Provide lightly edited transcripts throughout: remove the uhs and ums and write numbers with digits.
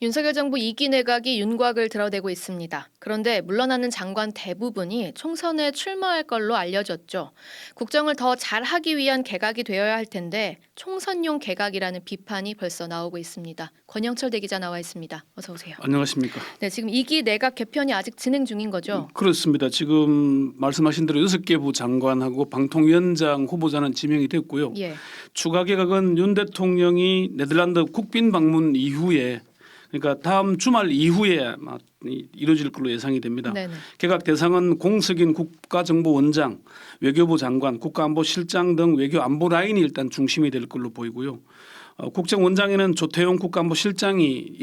윤석열 정부 2기 내각이 윤곽을 드러내고 있습니다. 그런데 물러나는 장관 대부분이 총선에 출마할 걸로 알려졌죠. 국정을 더 잘하기 위한 개각이 되어야 할 텐데 총선용 개각이라는 비판이 벌써 나오고 있습니다. 권영철 대기자 나와 있습니다. 어서 오세요. 안녕하십니까. 네, 지금 2기 내각 개편이 아직 진행 중인 거죠? 그렇습니다. 지금 말씀하신 대로 6개 부 장관하고 방통위원장 후보자는 지명이 됐고요. 예. 추가 개각은 윤 대통령이 네덜란드 국빈 방문 이후에, 그러니까 다음 주말 이후에 아마 이루어질 걸로 예상이 됩니다. 네네. 개각 대상은 공석인 국가정보원장, 외교부 장관, 국가안보실장 등 외교안보 라인이 일단 중심이 될 걸로 보이고요. 국정원장에는 조태용 국가안보실장이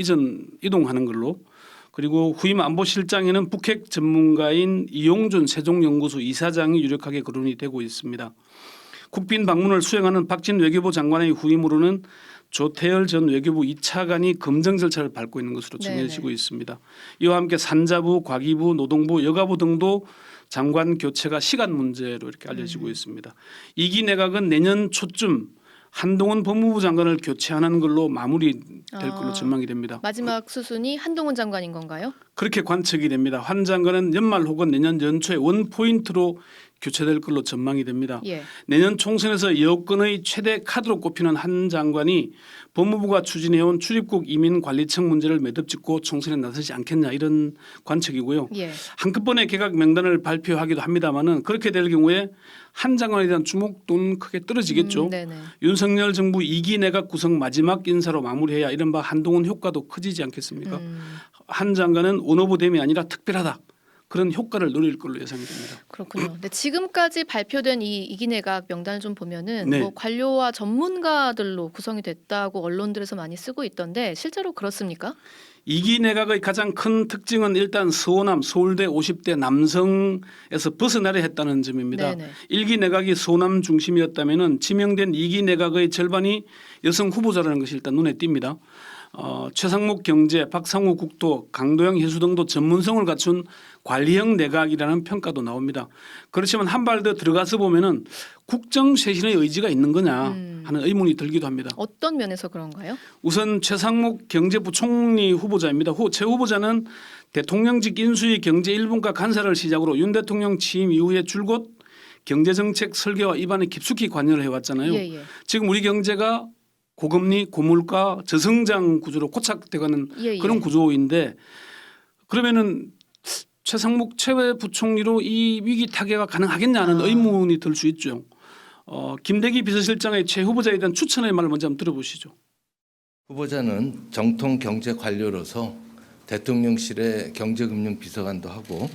이동하는 걸로, 그리고 후임 안보실장에는 북핵 전문가인 이용준 세종연구소 이사장이 유력하게 거론이 되고 있습니다. 국빈 방문을 수행하는 박진 외교부 장관의 후임으로는 조태열 전 외교부 2차관이 검증 절차를 밟고 있는 것으로 정해지고 있습니다. 이와 함께 산자부, 과기부, 노동부, 여가부 등도 장관 교체가 시간 문제로 이렇게 알려지고 있습니다. 2기 내각은 내년 초쯤 한동훈 법무부 장관을 교체하는 걸로 마무리될 걸로 전망이 됩니다. 마지막 수순이 한동훈 장관인 건가요? 그렇게 관측이 됩니다. 한 장관은 연말 혹은 내년 연초에 원포인트로 교체될 걸로 전망이 됩니다. 예. 내년 총선에서 여권의 최대 카드로 꼽히는 한 장관이 법무부가 추진해온 출입국 이민관리청 문제를 매듭짓고 총선에 나서지 않겠냐, 이런 관측이고요. 예. 한꺼번에 개각 명단을 발표하기도 합니다마는 그렇게 될 경우에 한 장관에 대한 주목도는 크게 떨어지겠죠. 네네. 윤석열 정부 2기 내각 구성 마지막 인사로 마무리해야 이른바 한동훈 효과도 커지지 않겠습니까? 한 장관은 원오브댐이 아니라 특별하다, 그런 효과를 노릴 걸로 예상이 됩니다. 그렇군요. 근데 지금까지 발표된 이 2기 내각 명단을 좀 보면은 네. 뭐 관료와 전문가들로 구성이 됐다고 언론들에서 많이 쓰고 있던데 실제로 그렇습니까? 2기 내각의 가장 큰 특징은 일단 서호남, 서울대 50대 남성에서 벗어나려 했다는 점입니다. 네네. 1기 내각이 서호남 중심이었다면 지명된 2기 내각의 절반이 여성 후보자라는 것이 일단 눈에 띕니다. 최상목 경제, 박상우 국토, 강도영 해수 등도 전문성을 갖춘 관리형 내각이라는 평가도 나옵니다. 그렇지만 한 발 더 들어가서 보면은 국정 쇄신의 의지가 있는 거냐 하는 의문이 들기도 합니다. 어떤 면에서 그런가요? 우선 최상목 경제부총리 후보자입니다. 최 후보자는 대통령직 인수위 경제 1분과 간사를 시작으로 윤 대통령 취임 이후에 줄곧 경제정책 설계와 입안에 깊숙이 관여를 해왔잖아요. 예. 지금 우리 경제가 고금리, 고물가, 저성장 구조로 고착돼가는 예. 그런 구조인데, 그러면은 최상목 부총리로 이 위기 타개가 가능하겠냐는 의문이 들 수 있죠. 김대기 비서실장의 최 후보자에 대한 추천의 말을 먼저 한번 들어보시죠. 후보자는 정통 경제 관료로서 대통령실의 경제금융비서관도 하고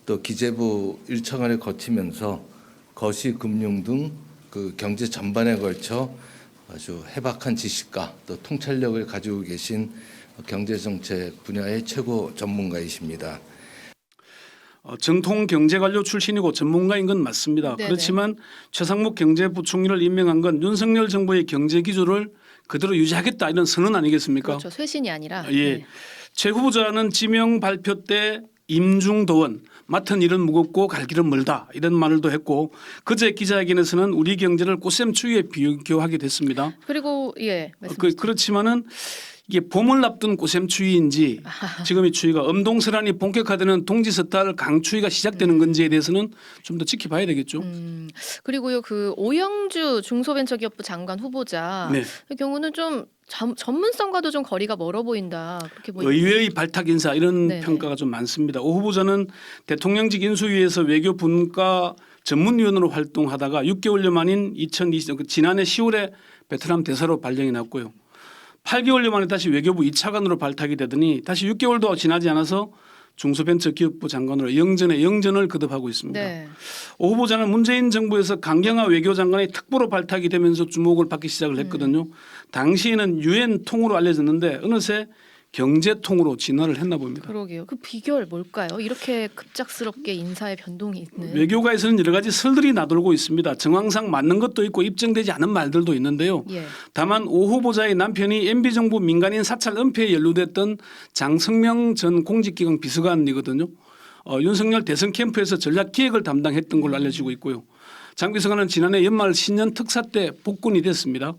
또 기재부 일청을 거치면서 거시금융 등 그 경제 전반에 걸쳐 아주 해박한 지식과 또 통찰력을 가지고 계신 경제정책 분야의 최고 전문가이십니다. 정통 경제관료 출신이고 전문가인 건 맞습니다. 네네. 그렇지만 최상목 경제부총리를 임명한 건 윤석열 정부의 경제 기조를 그대로 유지하겠다, 이런 선언 아니겠습니까? 그렇죠. 쇄신이 아니라. 예. 네. 최 후보자는 지명 발표 때 임중도원, 맡은 일은 무겁고 갈 길은 멀다, 이런 말을도 했고, 그제 기자회견에서는 우리 경제를 꽃샘추위에 비교하게 됐습니다. 그리고 말씀하시죠. 그렇지만은 이게 봄을 앞둔 꽃샘추위인지 지금 이 추위가 엄동설한이 본격화되는 동지서탈 강추위가 시작되는 건지에 대해서는 좀 더 지켜봐야 되겠죠. 그리고요, 그 오영주 중소벤처기업부 장관 후보자 네. 의 경우는 좀 전문성과도 좀 거리가 멀어 보인다, 그렇게 보입니다. 의외의 발탁 인사, 이런 네네. 평가가 좀 많습니다. 오 후보자는 대통령직 인수위에서 외교 분과 전문위원으로 활동하다가 6개월여 만인 지난해 10월에 베트남 대사로 발령이 났고요. 8개월여 만에 다시 외교부 2차관으로 발탁이 되더니 다시 6개월도 지나지 않아서 중소벤처기업부 장관으로 영전을 거듭하고 있습니다. 네. 오 후보자는 문재인 정부에서 강경화 외교장관의 특보로 발탁이 되면서 주목을 받기 시작을 했거든요. 당시에는 유엔 통으로 알려졌는데 어느새 경제통으로 진화를 했나 봅니다. 그러게요. 그 비결 뭘까요? 이렇게 급작스럽게 인사의 변동이 있는. 외교가에서는 여러 가지 설들이 나돌고 있습니다. 정황상 맞는 것도 있고 입증되지 않은 말들도 있는데요. 예. 다만 오 후보자의 남편이 MB정부 민간인 사찰 은폐에 연루됐던 장성명 전 공직기강 비서관이거든요. 윤석열 대선 캠프에서 전략기획을 담당했던 걸로 알려지고 있고요. 장 비서관은 지난해 연말 신년 특사 때 복권이 됐습니다.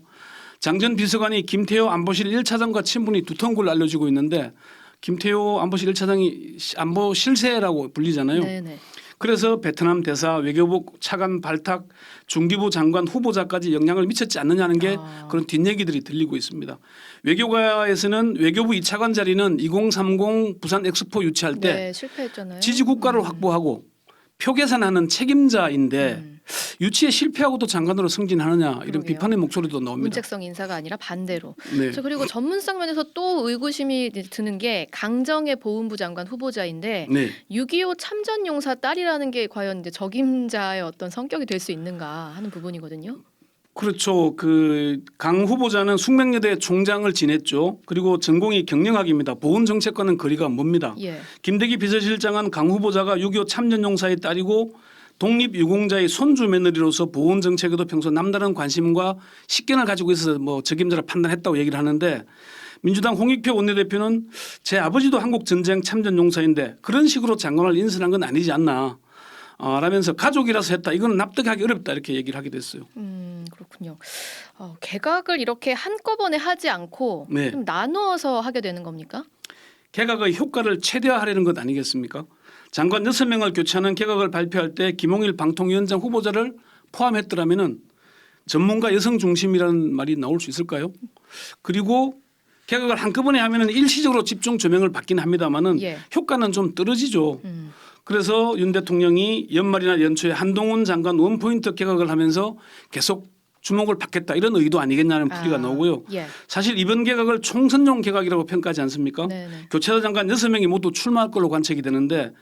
장 전 비서관이 김태호 안보실 1차장과 친분이 두터운 걸로 알려지고 있는데 김태호 안보실 1차장이 안보 실세라고 불리잖아요. 네네. 그래서 베트남 대사, 외교부 차관 발탁, 중기부 장관 후보자까지 영향을 미쳤지 않느냐는 게 그런 뒷얘기들이 들리고 있습니다. 외교가에서는 외교부 2차관 자리는 2030 부산 엑스포 유치할 때 네, 실패했잖아요. 지지 국가를 확보하고 표 계산하는 책임자인데 유치에 실패하고도 장관으로 승진하느냐 이런 그러게요. 비판의 목소리도 나옵니다. 문책성 인사가 아니라 반대로. 네. 저 그리고 전문성 면에서 또 의구심이 드는 게 강정의 보훈부 장관 후보자인데 네. 6.25 참전용사 딸이라는 게 과연 이제 적임자의 어떤 성격이 될 수 있는가 하는 부분이거든요. 그렇죠. 그 강 후보자는 숙명여대 총장을 지냈죠. 그리고 전공이 경영학입니다. 보훈 정책과는 거리가 멉니다. 예. 김대기 비서실장은 강 후보자가 6.25 참전용사의 딸이고 독립유공자의 손주 며느리로서 보훈 정책에도 평소 남다른 관심과 식견을 가지고 있어서 뭐 적임자를 판단했다고 얘기를 하는데 민주당 홍익표 원내대표는 제 아버지도 한국 전쟁 참전용사인데 그런 식으로 장관을 인선한 건 아니지 않나. 라면서 가족이라서 했다. 이건 납득하기 어렵다 이렇게 얘기를 하게 됐어요. 그렇군요. 개각을 이렇게 한꺼번에 하지 않고 네. 좀 나누어서 하게 되는 겁니까? 개각의 효과를 최대화하려는 것 아니겠습니까? 장관 6명을 교체하는 개각을 발표할 때 김홍일 방통위원장 후보자를 포함했더라면은 전문가 여성 중심이라는 말이 나올 수 있을까요? 그리고 개각을 한꺼번에 하면은 일시적으로 집중 조명을 받긴 합니다만은 예. 효과는 좀 떨어지죠. 그래서 윤 대통령이 연말이나 연초에 한동훈 장관 원포인트 개각을 하면서 계속 주목을 받겠다 이런 의도 아니겠냐는 풀이가 나오고요. 예. 사실 이번 개각을 총선용 개각이라고 평가하지 않습니까? 네네. 교체자 장관 6명이 모두 출마할 걸로 관측이 되는데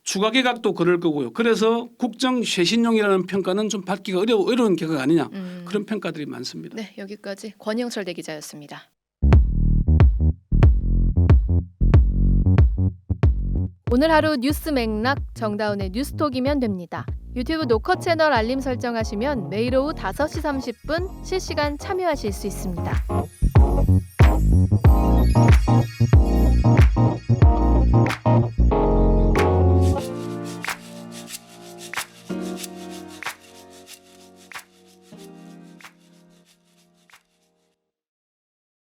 추가 개각도 그럴 거고요. 그래서 국정 쇄신용이라는 평가는 좀 받기가 어려운 개각 아니냐 그런 평가들이 많습니다. 네, 여기까지 권영철 대기자였습니다. 오늘 하루 뉴스 맥락 정다운의 뉴스톡이면 됩니다. 유튜브 노컷 채널 알림 설정하시면 매일 오후 5시 30분 실시간 참여하실 수 있습니다.